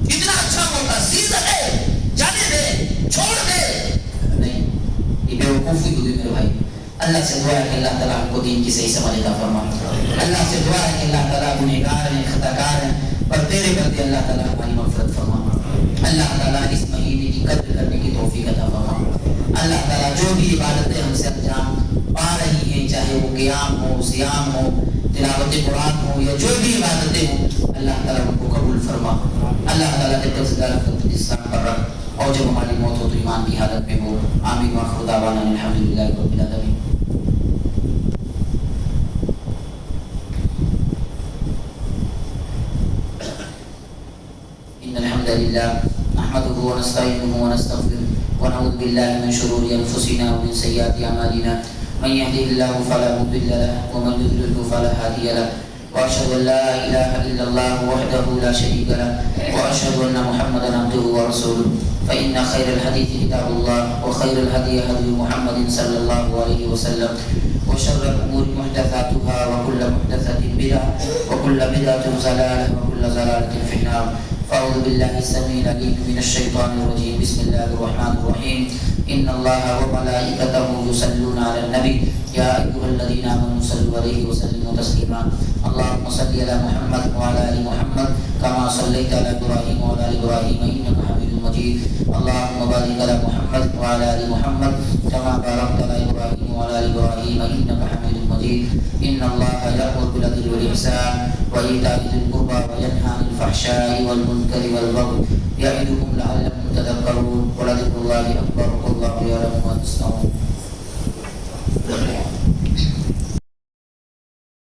اتنا اچھا موقع، سیزن ہے، جانے دے، چھوڑ دے نہیں، یہ بے وقوفی ہوگی میرے بھائی۔ اللہ سے دعا ہے کہ اللہ تعالیٰ ہم کو دین کی صحیح سمجھ عطا فرمائے۔ اللہ سے دعا ہے کہ اللہ تعالیٰ گنہگار ہیں، خطا کار ہیں، پر تیرے بندے اللہ تعالیٰ ہماری مغفرت فرما۔ اللہ تعالیٰ اس مہینے کی قدر کرنے کی توفیق عطا فرما۔ اللہ تعالیٰ جو بھی عبادتیں ہم سے انجام پا رہی ہیں، چاہے وہ قیام ہو، صیام ہو، تلاوت قرآن ہو، یا جو بھی عبادتیں ہوں، اللہ تعالیٰ ان کو قبول فرما۔ اللہ تعالیٰ نے اسلام پر رکھ، اور جب ہماری موت ہو تو ایمان کی حالت میں ہو۔ آمین وآخر دعوانا الحمدللہ رب العالمین۔ إن الحمد لله نحمده ونستعينه ونستغفره ونعوذ بالله من شرور أنفسنا ومن سيئات أعمالنا من يهده الله فلا مضل له ومن يضلل فلا هادي له وأشهد أن لا إله إلا الله وحده لا شريك له وأشهد أن محمدا عبده ورسوله فإن خير الحديث كتاب الله وخير الهدي هدي محمد صلى الله عليه وسلم وشر الأمور محدثاتها وكل محدثة بدعة وكل بدعة ضلالة وكل ضلالة في النار فأعوذ بالله السميع العليم من الشيطان الرجيم بسم الله الرحمن الرحيم إن الله وملائكته يصلون على النبي يا أيها الذين آمنوا صلوا عليه وسلموا تسليما اللهم صل على محمد وعلى آل محمد كما صليت على إبراهيم وعلى آل إبراهيم إنك حميد مجيد اللهم بارك على محمد وعلى آل محمد كما باركت على إبراهيم وعلى آل إبراهيم إنك حميد مجيد إن الله يأمر بالعدل والإحسان وإيتاء ذي القربى وينهى عن الفحشاء والمنكر والبغي يعظكم لعلكم تذكرون ولذكر الله أكبر والله يعلم ما تصنعون